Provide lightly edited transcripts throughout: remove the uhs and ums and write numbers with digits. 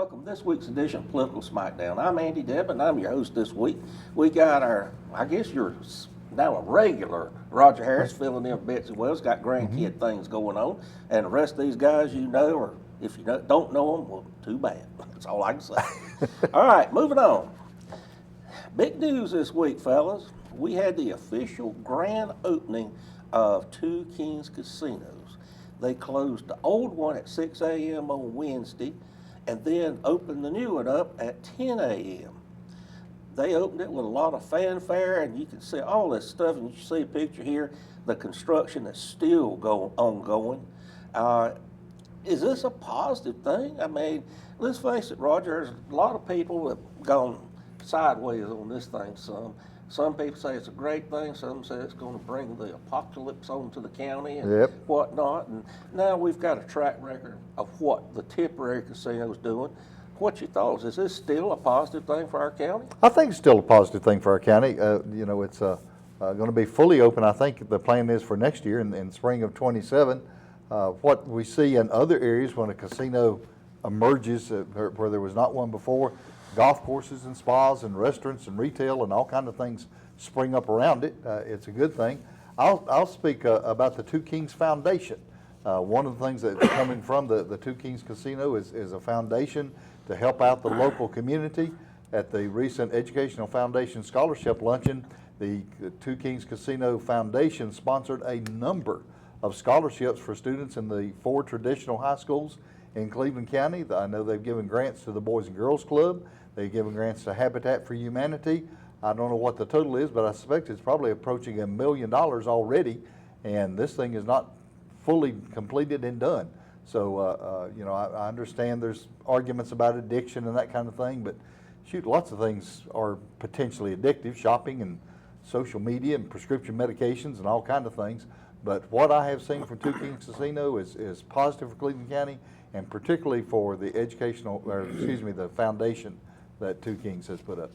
welcome to this week's edition of Political Smackdown. I'm Andy Debb, and I'm your host this week. We got our, I guess you're now a regular, Roger Harris filling in for Betsy Wells, got grandkid things going on, and the rest of these guys you know, or if you don't know them, well, too bad. That's all I can say. All right, moving on. Big news this week, fellas. We had the official grand opening of Two Kings Casinos. They closed the old one at 6 a.m. on Wednesday and then opened the new one up at 10 a.m. They opened it with a lot of fanfare, and you can see all this stuff, and you see a picture here, the construction is still ongoing. Is this a positive thing? I mean, let's face it, Roger, there's a lot of people that have gone sideways on this thing Some people say it's a great thing. Some say it's going to bring the apocalypse onto the county and whatnot. And now we've got a track record of what the temporary casino's doing. What's your thoughts? Is this still a positive thing for our county? I think it's still a positive thing for our county. It's going to be fully open. I think the plan is for next year in spring of '27. What we see in other areas when a casino emerges where there was not one before, golf courses and spas and restaurants and retail and all kinds of things spring up around it. It's a good thing. I'll speak about the Two Kings Foundation. One of the things that's coming from the Two Kings Casino is a foundation to help out the local community. At the recent Educational Foundation Scholarship Luncheon, the Two Kings Casino Foundation sponsored a number of scholarships for students in the 4 traditional high schools in Cleveland County. I know they've given grants to the Boys and Girls Club. They've given grants to Habitat for Humanity. I don't know what the total is, but I suspect it's probably approaching $1 million already, and this thing is not fully completed and done. So, I understand there's arguments about addiction and that kind of thing, but shoot, lots of things are potentially addictive, shopping and social media and prescription medications and all kinds of things. But what I have seen from Two Kings Casino is positive for Cleveland County, and particularly for the the foundation that Two Kings has put up.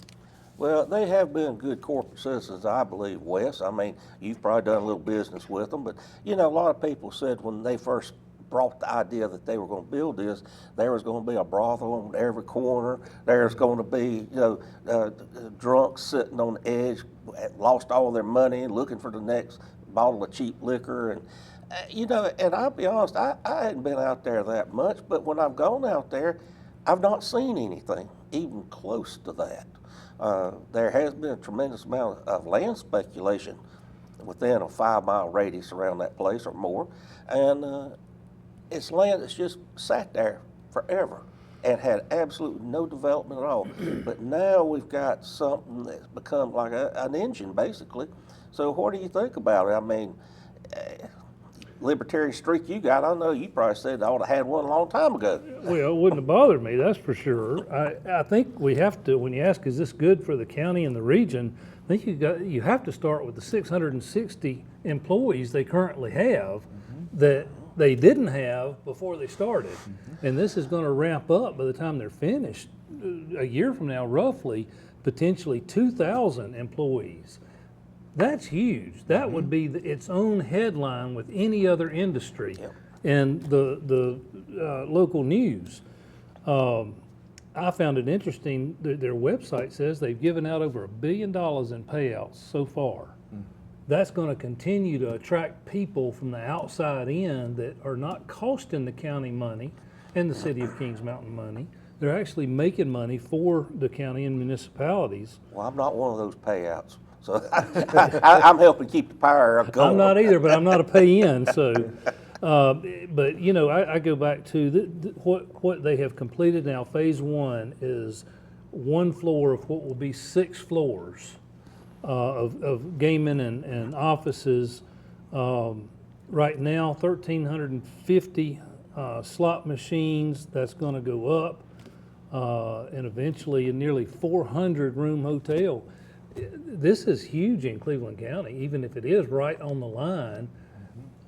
Well, they have been good corporate citizens, I believe, Wes. I mean, you've probably done a little business with them, but, a lot of people said when they first brought the idea that they were going to build this, there was going to be a brothel on every corner. There's going to be, drunks sitting on the edge, lost all their money, looking for the next bottle of cheap liquor. And, and I'll be honest, I hadn't been out there that much, but when I've gone out there, I've not seen anything even close to that. There has been a tremendous amount of land speculation within a 5-mile radius around that place or more, and it's land that's just sat there forever and had absolutely no development at all. But now we've got something that's become like an engine, basically. So what do you think about it? I mean, libertarian streak you got, I know you probably said I ought to have had one a long time ago. Well, it wouldn't have bothered me, that's for sure. I think we have to, when you ask, is this good for the county and the region, I think you have to start with the 660 employees they currently have that they didn't have before they started. And this is going to ramp up by the time they're finished, a year from now, roughly, potentially 2,000 employees. That's huge. That would be its own headline with any other industry in the local news. I found it interesting that their website says they've given out over $1 billion in payouts so far. That's going to continue to attract people from the outside in that are not costing the county money and the city of Kings Mountain money. They're actually making money for the county and municipalities. Well, I'm not one of those payouts. So I'm helping keep the power going. I'm not either, but I'm not a pay-in. So, but I go back to what they have completed now. Phase 1 is 1 floor of what will be 6 floors of gaming and offices. Right now, 1,350 slot machines. That's going to go up, and eventually a nearly 400-room hotel. This is huge in Cleveland County, even if it is right on the line,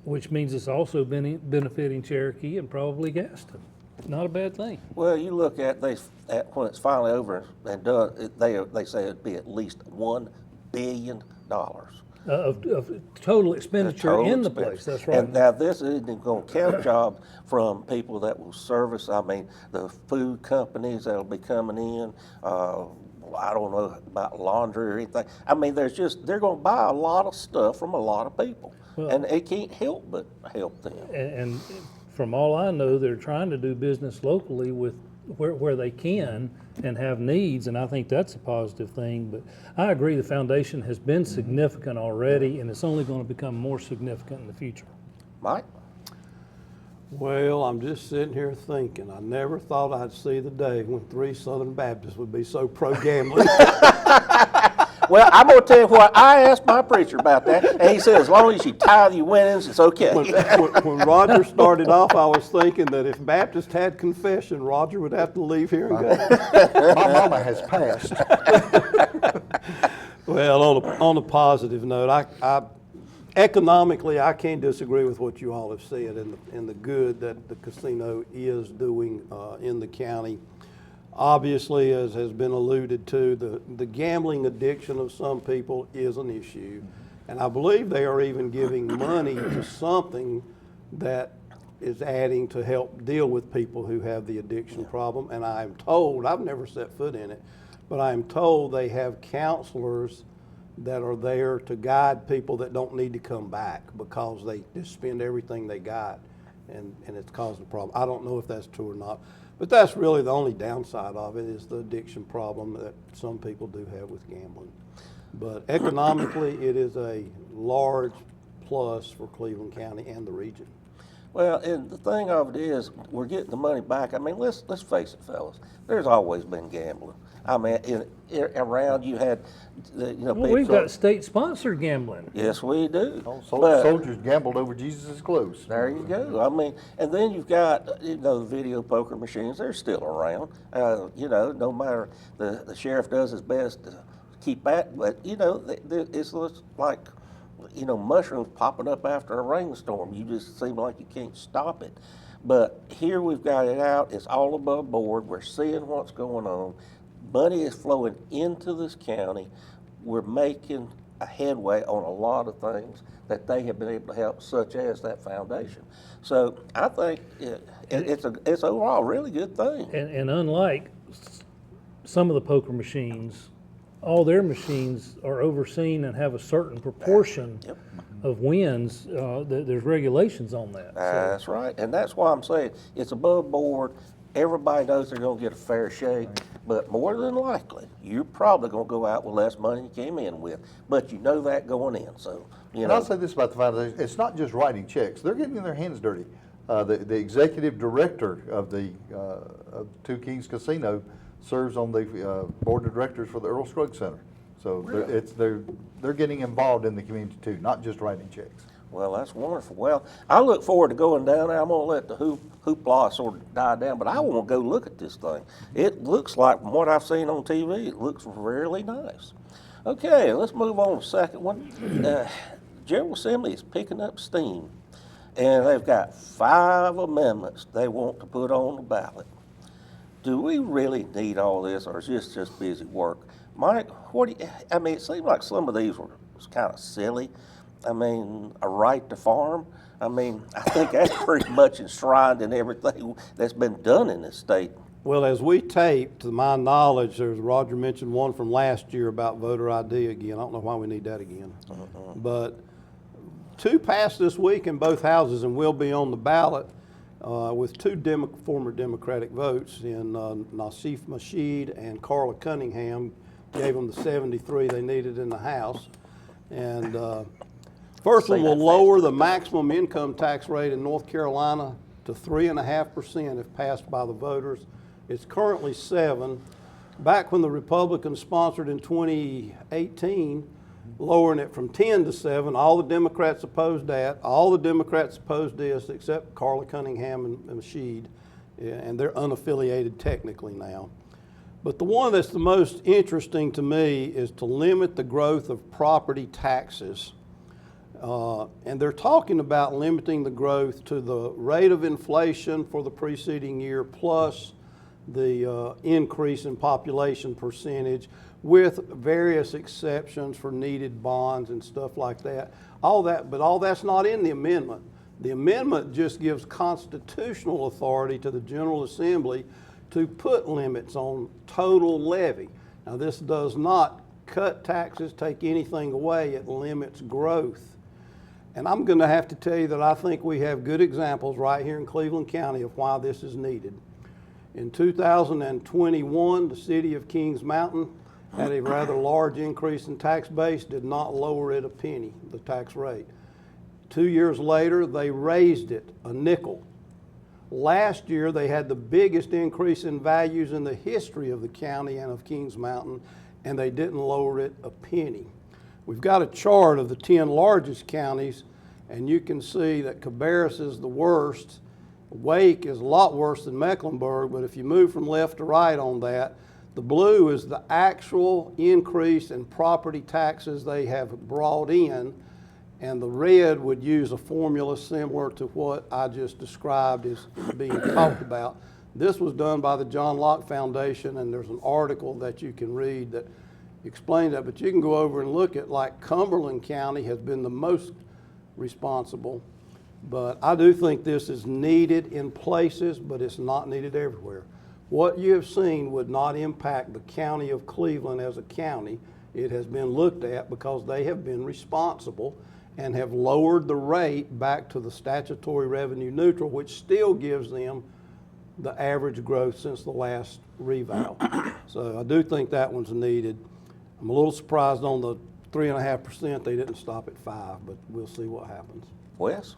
which means it's also benefiting Cherokee and probably Gaston. Not a bad thing. Well, you look at when it's finally over and done, they say it'd be at least $1 billion. of total expenditure total in the expense. place, that's right. And now this isn't gonna count jobs from people that will service, I mean, the food companies that'll be coming in, I don't know about laundry or anything. I mean, they're gonna buy a lot of stuff from a lot of people. Well- And it can't help but help them. And from all I know, they're trying to do business locally with where they can and have needs, and I think that's a positive thing. But I agree, the foundation has been significant already, and it's only going to become more significant in the future. Mike? Well, I'm just sitting here thinking, I never thought I'd see the day when 3 Southern Baptists would be so pro-gambling. Well, I'm gonna tell you what, I asked my preacher about that, and he said, as long as you tithe your winnings, it's okay. When Roger started off, I was thinking that if Baptist had confession, Roger would have to leave here and go. My mama has passed. Well, on a positive note, I economically, I can't disagree with what you all have said and the good that the casino is doing in the county. Obviously, as has been alluded to, the gambling addiction of some people is an issue. And I believe they are even giving money to something that is adding to help deal with people who have the addiction problem. And I am told, I've never set foot in it, but I am told they have counselors that are there to guide people that don't need to come back because they just spend everything they got and it's causing a problem. I don't know if that's true or not. But that's really the only downside of it is the addiction problem that some people do have with gambling. But economically, it is a large plus for Cleveland County and the region. Well, and the thing of it is, we're getting the money back. I mean, let's face it, fellas. There's always been gambling. I mean, around you had, Well, people. we've got state-sponsored gambling. Yes, we do. So soldiers gambled over Jesus' clothes. There you go. I mean, and then you've got, the video poker machines. They're still around. No matter the sheriff does his best to keep that, but it's just like, mushrooms popping up after a rainstorm. You just seem like you can't stop it. But here we've got it out. It's all above board. We're seeing what's going on. Money is flowing into this county. We're making a headway on a lot of things that they have been able to help, such as that foundation. So I think it's overall a really good thing. And unlike some of the poker machines, all their machines are overseen and have a certain proportion Yep. of wins. There's regulations on that. So, That's right, and that's why I'm saying it's above board. Everybody knows they're going to get a fair shake, but more than likely, you're probably going to go out with less money you came in with. But you know that going in, so And I'll say this about the foundation, it's not just writing checks, they're getting their hands dirty. The executive director of of Two Kings Casino serves on the board of directors for the Earl Scruggs Center. So they're getting involved in the community too, not just writing checks. Well, that's wonderful. Well, I look forward to going down there. I'm going to let the hoopla sort of die down, but I want to go look at this thing. It looks like, from what I've seen on TV, it looks really nice. Okay, let's move on to the second one. General Assembly is picking up steam, and they've got 5 amendments they want to put on the ballot. Do we really need all this, or is this just busy work? Mike, it seemed like some of these was kind of silly. I mean, a right to farm. I mean, I think that's pretty much enshrined in everything that's been done in this state. Well, as we taped, to my knowledge, Roger mentioned one from last year about voter ID again. I don't know why we need that again. But 2 passed this week in both houses and will be on the ballot with 2 former Democratic votes in Nassif Masheed and Carla Cunningham gave them the 73 they needed in the House. And first one will lower the maximum income tax rate in North Carolina to 3.5% if passed by the voters. It's currently 7%. Back when the Republicans sponsored in 2018, lowering it from 10 to 7, all the Democrats opposed that. All the Democrats opposed this except Carla Cunningham and Masheed, and they're unaffiliated technically now. But the one that's the most interesting to me is to limit the growth of property taxes. And they're talking about limiting the growth to the rate of inflation for the preceding year plus the increase in population percentage with various exceptions for needed bonds and stuff like that. All that, but all that's not in the amendment. The amendment just gives constitutional authority to the General Assembly to put limits on total levy. Now, this does not cut taxes, take anything away. It limits growth. And I'm going to have to tell you that I think we have good examples right here in Cleveland County of why this is needed. In 2021, the city of Kings Mountain had a rather large increase in tax base, did not lower it a penny, the tax rate. 2 years later, they raised it a nickel. Last year, they had the biggest increase in values in the history of the county and of Kings Mountain, and they didn't lower it a penny. We've got a chart of the 10 largest counties, and you can see that Cabarrus is the worst. Wake is a lot worse than Mecklenburg, but if you move from left to right on that, the blue is the actual increase in property taxes they have brought in, and the red would use a formula similar to what I just described as being talked about. This was done by the John Locke Foundation, and there's an article that you can read that explains that, but you can go over and look at, like, Cumberland County has been the most responsible. But I do think this is needed in places, but it's not needed everywhere. What you have seen would not impact the county of Cleveland as a county. It has been looked at because they have been responsible and have lowered the rate back to the statutory revenue neutral, which still gives them the average growth since the last reval. So I do think that one's needed. I'm a little surprised on the 3.5%. They didn't stop at 5%, but we'll see what happens. Wes?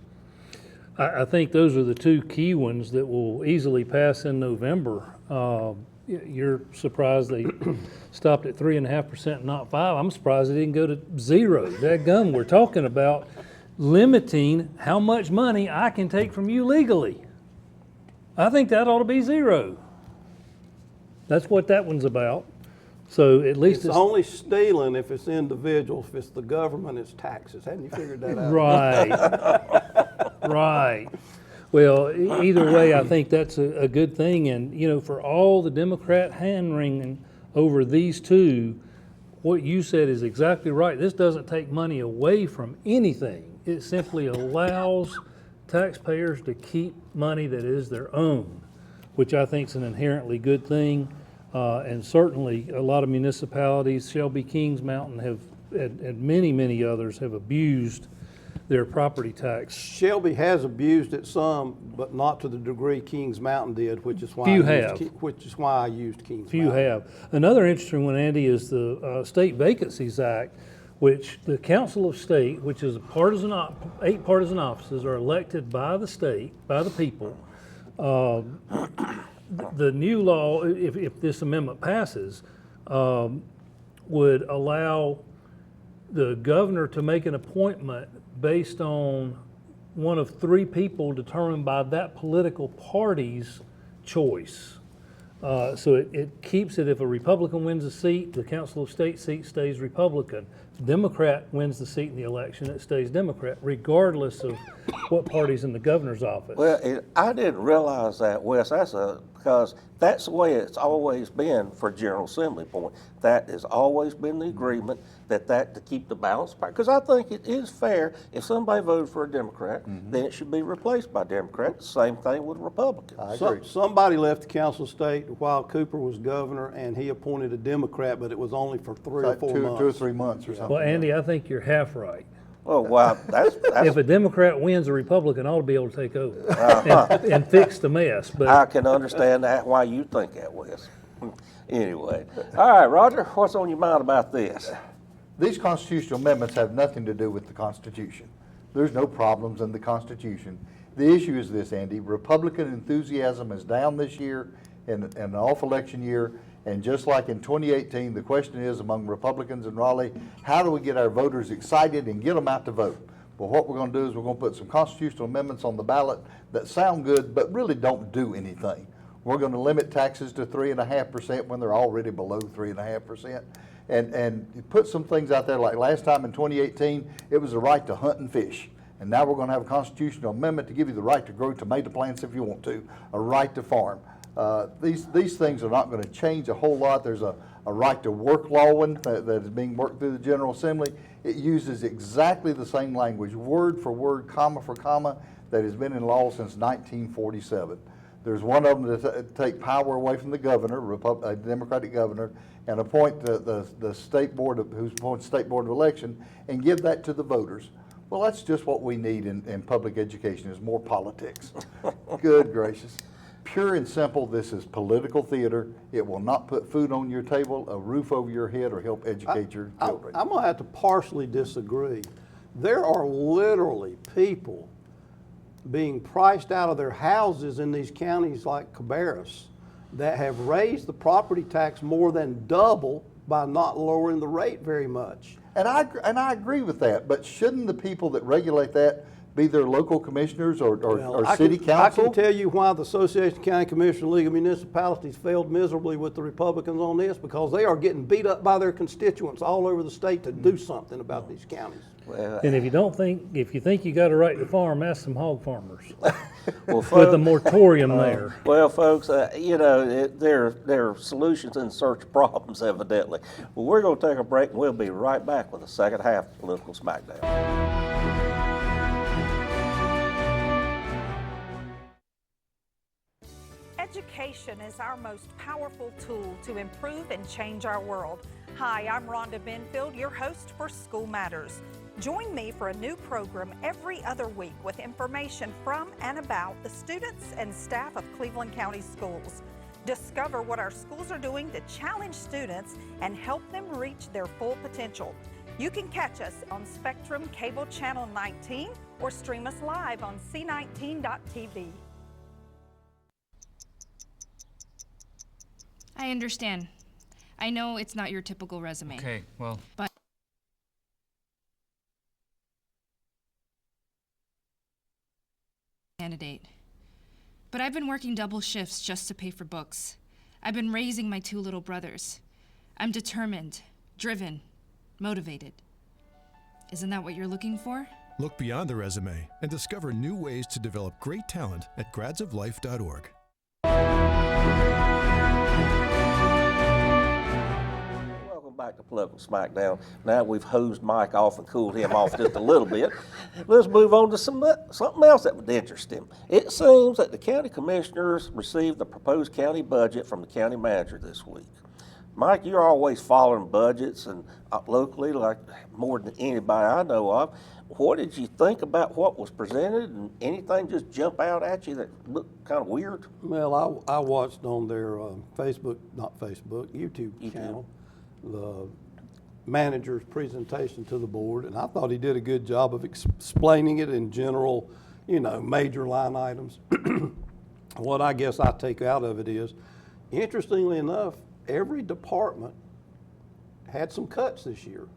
I think those are the two key ones that will easily pass in November. You're surprised they stopped at 3.5%, not 5%. I'm surprised they didn't go to 0. Dadgum, we're talking about limiting how much money I can take from you legally. I think that ought to be 0. That's what that one's about. So at least It's only stealing if it's individual. If it's the government, it's taxes. Hadn't you figured that out? Right. Right. Well, either way, I think that's a good thing. And, you know, for all the Democrat hand-wringing over these two, what you said is exactly right. This doesn't take money away from anything. It simply allows taxpayers to keep money that is their own, which I think is an inherently good thing. And certainly a lot of municipalities, Shelby, Kings Mountain have, and many, many others have abused their property tax. Shelby has abused it some, but not to the degree Kings Mountain did, which is why I used Kings Few Mountain. have. Another interesting one, Andy, is the State Vacancies Act, which the Council of State, which is a partisan, 8 partisan offices are elected by the state, by the people. The new law, if this amendment passes, would allow the governor to make an appointment based on one of 3 people determined by that political party's choice. So it keeps it, if a Republican wins a seat, the Council of State seat stays Republican. If a Democrat wins the seat in the election, it stays Democrat, regardless of what party's in the governor's office. Well, I didn't realize that, Wes. Because that's the way it's always been for General Assembly point. That has always been the agreement that to keep the balance. Because I think it is fair if somebody voted for a Democrat, then it should be replaced by Democrat. Same thing with Republicans. I agree. Somebody left the Council of State while Cooper was governor, and he appointed a Democrat, but it was only for 3 or 4 months. 2 or 3 months or something. Well, Andy, I think you're half right. Oh, wow, that's If a Democrat wins, a Republican ought to be able to take over and fix the mess. But I can understand that, why you think that, Wes. Anyway, all right, Roger, what's on your mind about this? These constitutional amendments have nothing to do with the Constitution. There's no problems in the Constitution. The issue is this, Andy. Republican enthusiasm is down this year in an off-election year. And just like in 2018, the question is among Republicans in Raleigh, how do we get our voters excited and get them out to vote? Well, what we're going to do is we're going to put some constitutional amendments on the ballot that sound good but really don't do anything. We're going to limit taxes to 3.5% when they're already below 3.5%. And put some things out there, like last time in 2018, it was the right to hunt and fish. And now we're going to have a constitutional amendment to give you the right to grow tomato plants if you want to, a right to farm. These things are not going to change a whole lot. There's a right to work law one that is being worked through the General Assembly. It uses exactly the same language, word for word, comma for comma, that has been in law since 1947. There's one of them to take power away from the governor, a Democratic governor, and appoint the state board, who's appointed state board of election, and give that to the voters. Well, that's just what we need in public education, is more politics. Good gracious. Pure and simple, this is political theater. It will not put food on your table, a roof over your head, or help educate your children. I'm going to have to partially disagree. There are literally people being priced out of their houses in these counties like Cabarrus that have raised the property tax more than double by not lowering the rate very much. And I agree with that, but shouldn't the people that regulate that be their local commissioners or city council? I can tell you why the Association of County Commissioners League of Municipalities failed miserably with the Republicans on this, because they are getting beat up by their constituents all over the state to do something about these counties. Well, And if you think you got a right to farm, ask some hog farmers well, with a moratorium there. Well, folks, there are solutions in search of problems, evidently. Well, we're going to take a break, and we'll be right back with the second half of Political Smackdown. Education is our most powerful tool to improve and change our world. Hi, I'm Rhonda Benfield, your host for School Matters. Join me for a new program every other week with information from and about the students and staff of Cleveland County Schools. Discover what our schools are doing to challenge students and help them reach their full potential. You can catch us on Spectrum Cable Channel 19 or stream us live on c19.tv. I understand. I know it's not your typical resume. Okay, well. But candidate. But I've been working double shifts just to pay for books. I've been raising my 2 little brothers. I'm determined, driven, motivated. Isn't that what you're looking for? Look beyond the resume and discover new ways to develop great talent at gradsoflife.org. Back to Political Smackdown. Now we've hosed Mike off and cooled him off just a little bit. Let's move on to something else that would interest him. It seems that the county commissioners received the proposed county budget from the county manager this week. Mike, you're always following budgets and locally, like more than anybody I know of. What did you think about what was presented, and anything just jump out at you that looked kind of weird? Well, I watched on their YouTube channel, the manager's presentation to the board, and I thought he did a good job of explaining it in general, major line items. What I guess I take out of it is, interestingly enough, every department had some cuts this year,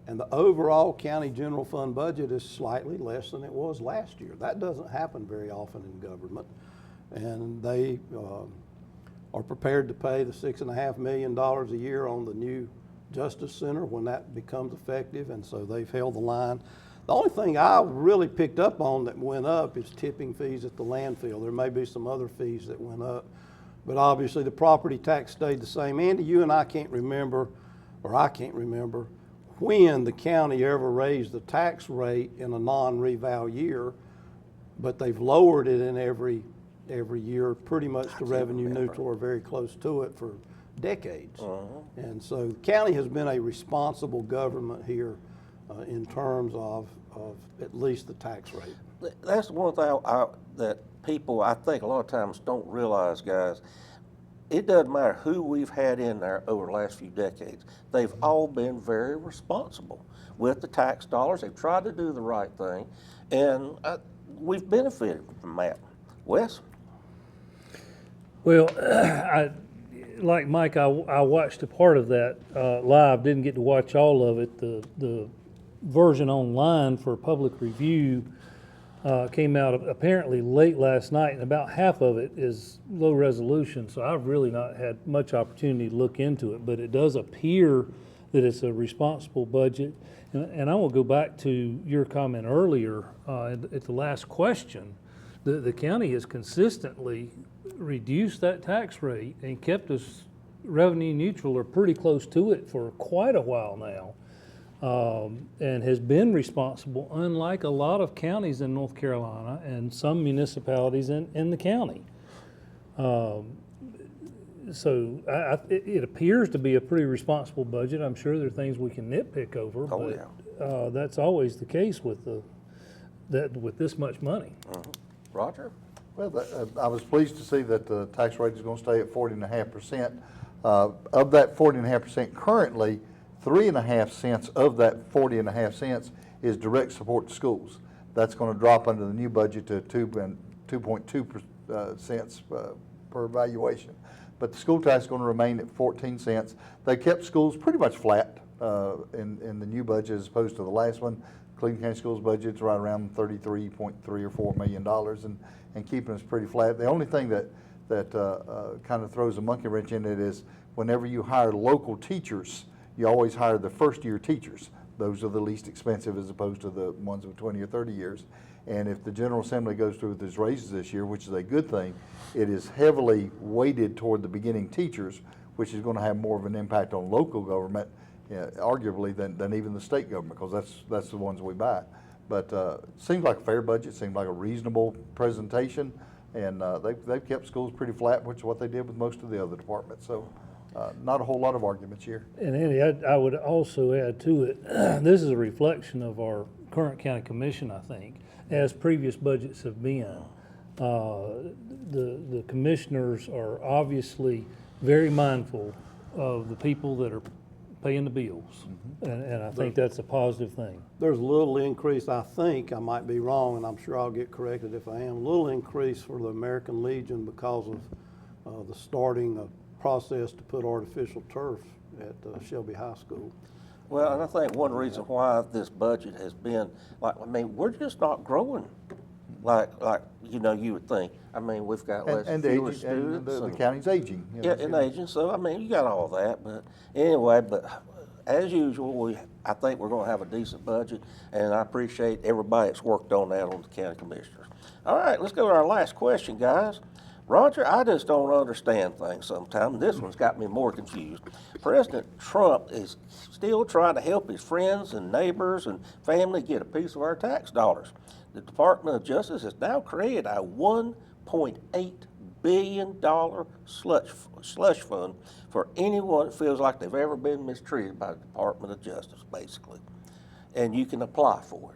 and the overall county general fund budget is slightly less than it was last year. That doesn't happen very often in government, and they are prepared to pay the $6.5 million a year on the new Justice Center when that becomes effective, and so they've held the line. The only thing I really picked up on that went up is tipping fees at the landfill. There may be some other fees that went up, but obviously the property tax stayed the same. Andy, you and I can't remember, or I can't remember, when the county ever raised the tax rate in a non-reval year, but they've lowered it in every year, pretty much to revenue neutral or very close to it for decades. And so the county has been a responsible government here in terms of at least the tax rate. That's the one thing that people, I think, a lot of times don't realize, guys. It doesn't matter who we've had in there over the last few decades. They've all been very responsible with the tax dollars. They've tried to do the right thing, and we've benefited from that. Wes? Well, like Mike, I watched a part of that live, didn't get to watch all of it. The version online for public review came out apparently late last night, and about half of it is low resolution, so I've really not had much opportunity to look into it, but it does appear that it's a responsible budget. And I will go back to your comment earlier at the last question. The county has consistently reduced that tax rate and kept us revenue neutral or pretty close to it for quite a while now. And has been responsible, unlike a lot of counties in North Carolina and some municipalities in the county. So it appears to be a pretty responsible budget. I'm sure there are things we can nitpick over, but that's always the case with with this much money. Roger? Well, I was pleased to see that the tax rate is going to stay at 40.5%. Of that 40.5%, currently 3.5 cents of that 40.5 cents is direct support to schools. That's going to drop under the new budget to 2.2 cents per evaluation. But the school tax is going to remain at 14 cents. They kept schools pretty much flat in the new budget as opposed to the last one. Cleveland County Schools budget's right around $33.3 or $4 million and keeping us pretty flat. The only thing that kind of throws a monkey wrench in it is whenever you hire local teachers, you always hire the first-year teachers. Those are the least expensive as opposed to the ones with 20 or 30 years. And if the General Assembly goes through with its raises this year, which is a good thing, it is heavily weighted toward the beginning teachers, which is going to have more of an impact on local government, arguably, than even the state government, because that's the ones we buy. But seems like a fair budget, seems like a reasonable presentation, and they've kept schools pretty flat, which is what they did with most of the other departments. So not a whole lot of arguments here. And Andy, I would also add to it, this is a reflection of our current county commission, I think, as previous budgets have been. The commissioners are obviously very mindful of the people that are paying the bills, and I think that's a positive thing. There's a little increase, I think, I might be wrong, and I'm sure I'll get corrected if I am, a little increase for the American Legion because of the starting process to put artificial turf at Shelby High School. Well, and I think one reason why this budget has been, we're just not growing like you would think. I mean, we've got fewer students. And the county's aging. And aging, so, you got all that. But anyway, as usual, I think we're going to have a decent budget, and I appreciate everybody that's worked on that on the county commissioners. All right, let's go to our last question, guys. Roger, I just don't understand things sometimes. This one's got me more confused. President Trump is still trying to help his friends and neighbors and family get a piece of our tax dollars. The Department of Justice has now created a $1.8 billion slush fund for anyone that feels like they've ever been mistreated by the Department of Justice, basically. And you can apply for it.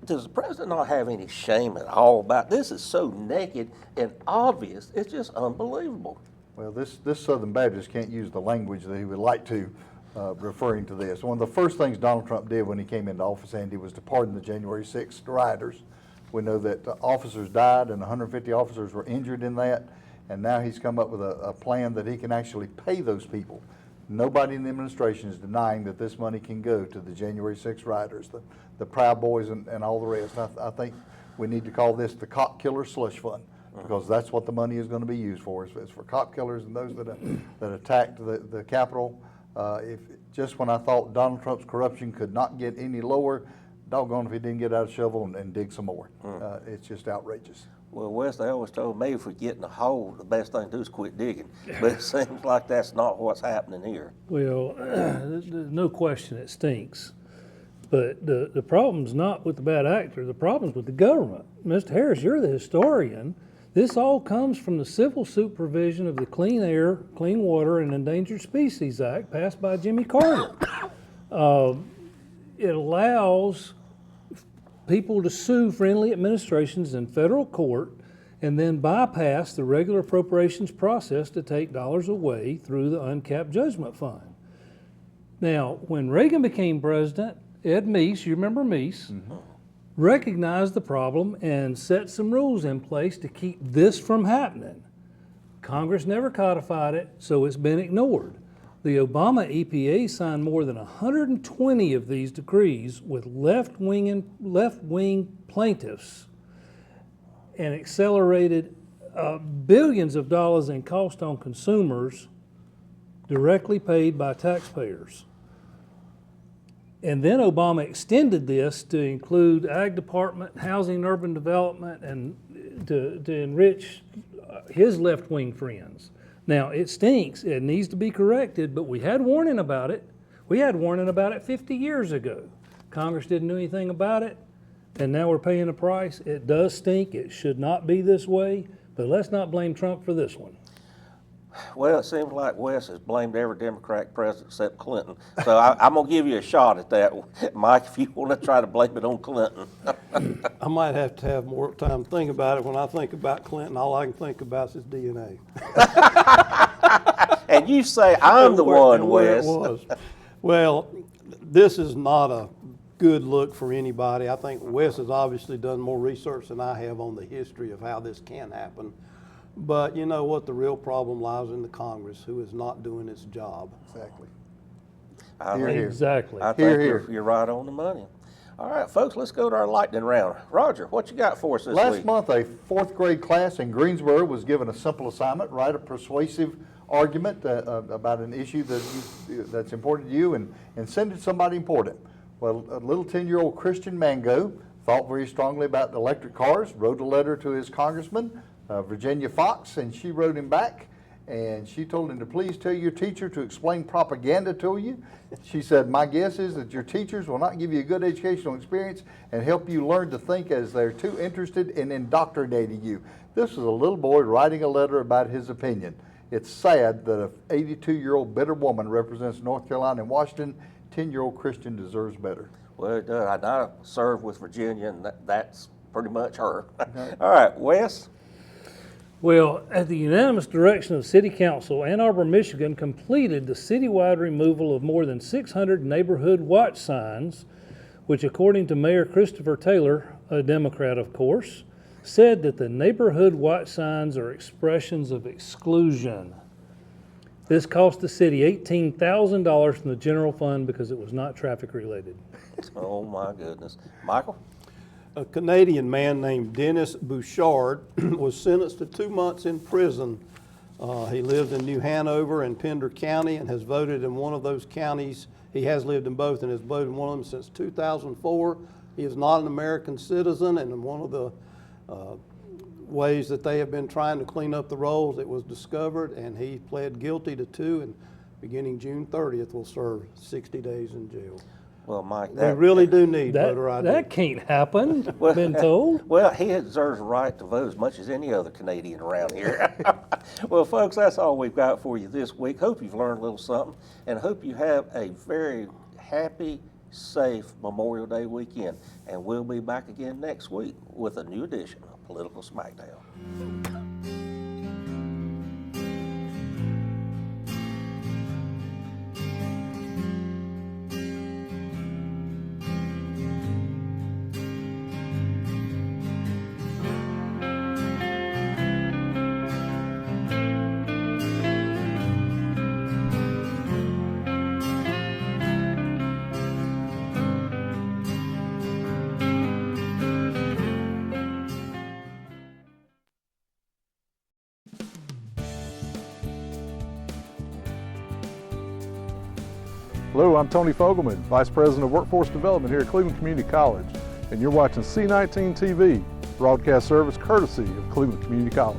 Does the president not have any shame at all about this? Is so naked and obvious. It's just unbelievable. Well, this Southern Baptist can't use the language that he would like to, referring to this. One of the first things Donald Trump did when he came into office, Andy, was to pardon the January 6th rioters. We know that officers died and 150 officers were injured in that, and now he's come up with a plan that he can actually pay those people. Nobody in the administration is denying that this money can go to the January 6th rioters, the Proud Boys and all the rest. I think we need to call this the Cop Killer Slush Fund, because that's what the money is going to be used for. It's for cop killers and those that attacked the Capitol. Just when I thought Donald Trump's corruption could not get any lower, doggone if he didn't get out a shovel and dig some more. It's just outrageous. Well, Wes, they always told me if we get in a hole, the best thing to do is quit digging. But it seems like that's not what's happening here. Well, there's no question it stinks. But the problem's not with the bad actor, the problem's with the government. Mr. Harris, you're the historian. This all comes from the civil suit provision of the Clean Air, Clean Water, and Endangered Species Act passed by Jimmy Carter. It allows people to sue friendly administrations in federal court and then bypass the regular appropriations process to take dollars away through the uncapped judgment fund. Now, when Reagan became president, Ed Meese, you remember Meese, recognized the problem and set some rules in place to keep this from happening. Congress never codified it, so it's been ignored. The Obama EPA signed more than 120 of these decrees with left-wing plaintiffs and accelerated billions of dollars in cost on consumers directly paid by taxpayers. And then Obama extended this to include ag department, housing and urban development, and to enrich his left-wing friends. Now, it stinks, it needs to be corrected, but we had warning about it. We had warning about it 50 years ago. Congress didn't do anything about it, and now we're paying the price. It does stink, it should not be this way, but let's not blame Trump for this one. Well, it seems like Wes has blamed every Democratic president except Clinton. So I'm going to give you a shot at that, Mike, if you want to try to blame it on Clinton. I might have to have more time to think about it. When I think about Clinton, all I can think about is his DNA. And you say I'm the one, Where Wes. it was. Well, this is not a good look for anybody. I think Wes has obviously done more research than I have on the history of how this can happen. But you know what? The real problem lies in the Congress, who is not doing its job. Exactly. I Here, think- here. Exactly. I think Here, you're right on the money. All right, folks, let's go to our lightning round. Roger, what you got for us this Last week? month, a fourth grade class in Greensboro was given a simple assignment: write a persuasive argument about an issue that's important to you and send it to somebody important. Well, a little 10-year-old Christian Mango thought very strongly about electric cars, wrote a letter to his congressman, Virginia Fox, and she wrote him back, and she told him to please tell your teacher to explain propaganda to you. She said, my guess is that your teachers will not give you a good educational experience and help you learn to think, as they're too interested in indoctrinating you. This was a little boy writing a letter about his opinion. It's sad that an 82-year-old bitter woman represents North Carolina and Washington. 10-year-old Christian deserves better. Well, it does. I served with Virginia, and that's pretty much her. All right, Wes? Well, at the unanimous direction of City Council, Ann Arbor, Michigan completed the citywide removal of more than 600 neighborhood watch signs, which, according to Mayor Christopher Taylor, a Democrat of course, said that the neighborhood watch signs are expressions of exclusion. This cost the city $18,000 from the general fund because it was not traffic related. Oh, my goodness. Michael? A Canadian man named Dennis Bouchard was sentenced to 2 months in prison. He lives in New Hanover and Pender County and has voted in one of those counties. He has lived in both and has voted in one of them since 2004. He is not an American citizen, and in one of the ways that they have been trying to clean up the rolls, it was discovered, and he pled guilty to 2, and beginning June 30th will serve 60 days in jail. Well, Mike, We really do need That, voter ID. that can't happen, been told. Well, he deserves a right to vote as much as any other Canadian around here. Well, folks, that's all we've got for you this week. Hope you've learned a little something, and hope you have a very happy, safe Memorial Day weekend. And we'll be back again next week with a new edition of Political Smackdown. Hello, I'm Tony Fogelman, Vice President of Workforce Development here at Cleveland Community College, and you're watching C19 TV, broadcast service courtesy of Cleveland Community College.